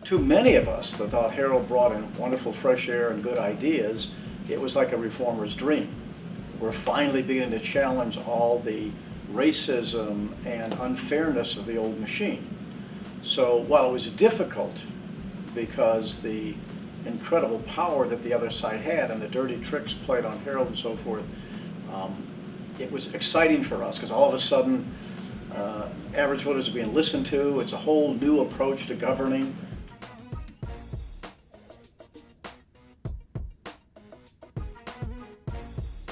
To many of us that thought Harold brought in wonderful fresh air and good ideas, it was like a reformer's dream. We're finally beginning to challenge all the racism and unfairness of the old machine. So while it was difficult because the incredible power that the other side had and the dirty tricks played on Harold and so forth, it was exciting for us because all of a sudden average voters are being listened to. It's a whole new approach to governing.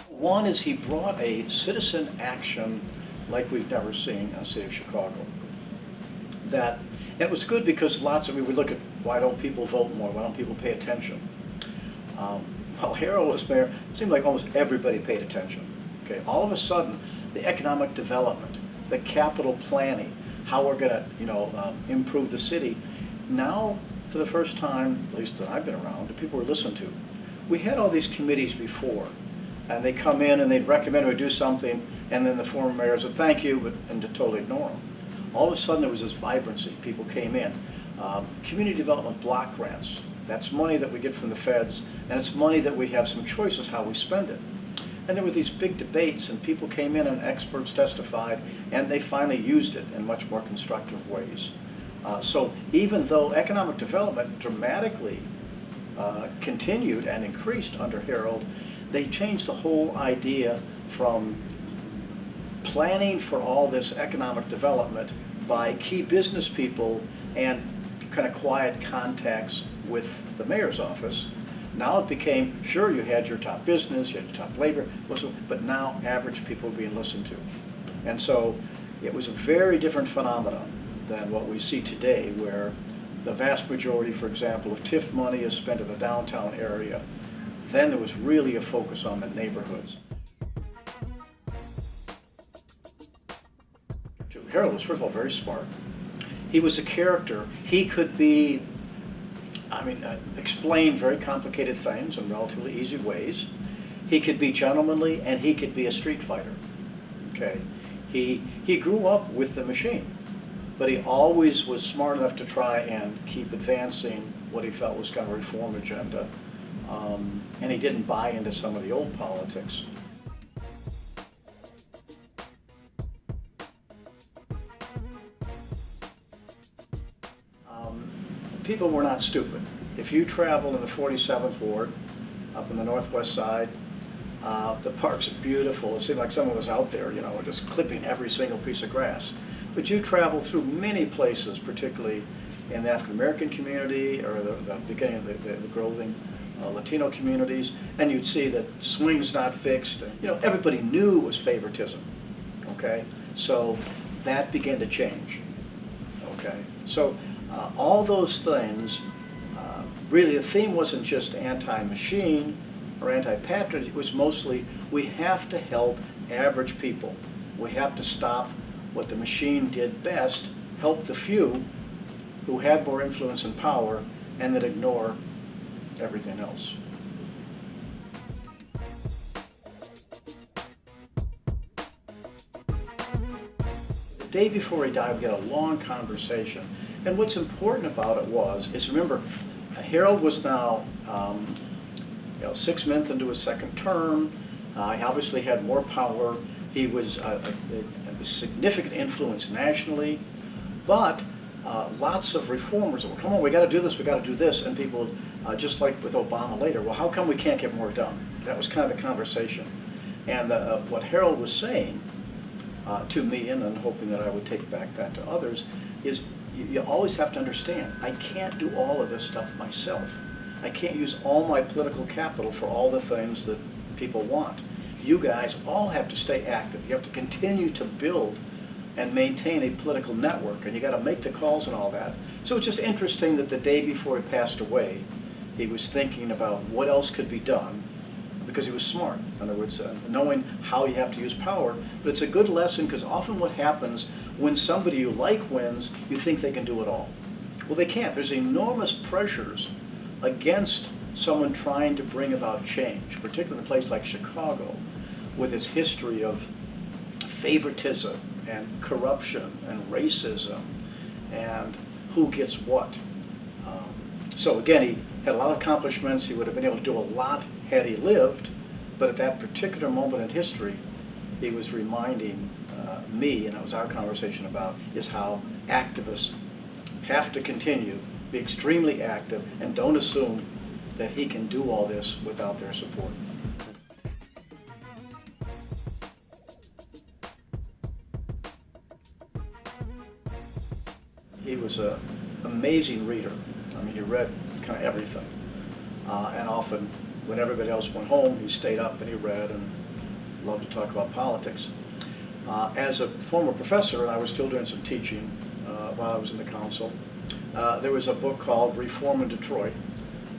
One is he brought a citizen action like we've never seen in the city of Chicago. That it was good because we would look at why don't people vote more, why don't people pay attention. While Harold was mayor, it seemed like almost everybody paid attention. Okay, all of a sudden, the economic development, the capital planning, how we're going to improve the city. Now, for the first time, at least that I've been around, the people were listened to. We had all these committees before. And they come in and they'd recommend we do something, and then the former mayors would thank you, and to totally ignore them. All of a sudden there was this vibrancy. People came in. Community development block grants. That's money that we get from the feds, and it's money that we have some choices how we spend it. And there were these big debates, and people came in and experts testified, and they finally used it in much more constructive ways. So even though economic development dramatically continued and increased under Harold, they changed the whole idea from planning for all this economic development by key business people and kind of quiet contacts with the mayor's office. Now it became, sure, you had your top business, you had your top labor, but now average people are being listened to. And so it was a very different phenomenon than what we see today, where the vast majority, for example, of TIF money is spent in the downtown area. Then there was really a focus on the neighborhoods. Harold was, first of all, very smart. He was a character. He could explain very complicated things in relatively easy ways. He could be gentlemanly, and he could be a street fighter. Okay, he grew up with the machine, but he always was smart enough to try and keep advancing what he felt was kind of a reform agenda. And he didn't buy into some of the old politics. People were not stupid. If you travel in the 47th Ward, up in the northwest side, the parks are beautiful. It seemed like someone was out there, just clipping every single piece of grass. But you travel through many places, particularly in the African American community or the beginning of the growing Latino communities, and you'd see that swing's not fixed. Everybody knew it was favoritism. Okay, so that began to change. Okay, so all those things, really the theme wasn't just anti-machine or anti-patronage. It was mostly we have to help average people. We have to stop what the machine did best, help the few who had more influence and power, and then ignore everything else. The day before he died, we had a long conversation. And what's important about it is remember, Harold was now 6 months into his second term. He obviously had more power. He was a significant influence nationally, but lots of reformers, well, come on, we got to do this, we got to do this, and people, just like with Obama later, well, how come we can't get more done? That was kind of the conversation. And what Harold was saying to me, and then hoping that I would take back that to others, is you always have to understand, I can't do all of this stuff myself. I can't use all my political capital for all the things that people want. You guys all have to stay active. You have to continue to build and maintain a political network, and you got to make the calls and all that. So it's just interesting that the day before he passed away, he was thinking about what else could be done, because he was smart. In other words, knowing how you have to use power. But it's a good lesson, because often what happens when somebody you like wins, you think they can do it all. Well, they can't. There's enormous pressures against someone trying to bring about change, particularly in a place like Chicago, with its history of favoritism and corruption and racism and who gets what. So again, he had a lot of accomplishments. He would have been able to do a lot had he lived, but at that particular moment in history, he was reminding me, and it was our conversation about, is how activists have to continue, be extremely active, and don't assume that he can do all this without their support. He was an amazing reader. I mean, he read kind of everything. And often, when everybody else went home, he stayed up and he read and loved to talk about politics. As a former professor, and I was still doing some teaching while I was in the council, there was a book called Reform in Detroit,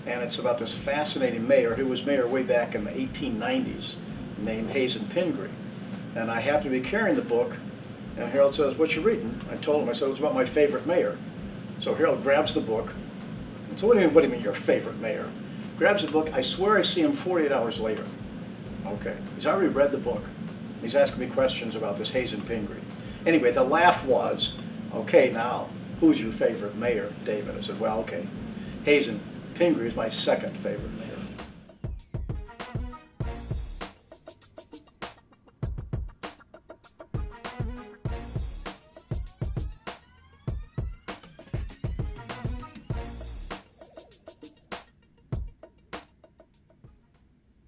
and it's about this fascinating mayor who was mayor way back in the 1890s, named Hazen Pingree. And I happened to be carrying the book, and Harold says, "What you reading?" I told him, I said, "It's about my favorite mayor." So Harold grabs the book, and so what do you mean your favorite mayor? Grabs the book, I swear I see him 48 hours later. Okay, he's already read the book. He's asking me questions about this Hazen Pingree. Anyway, the laugh was, okay, now, who's your favorite mayor, David? I said, well, okay, Hazen Pingree is my second favorite mayor.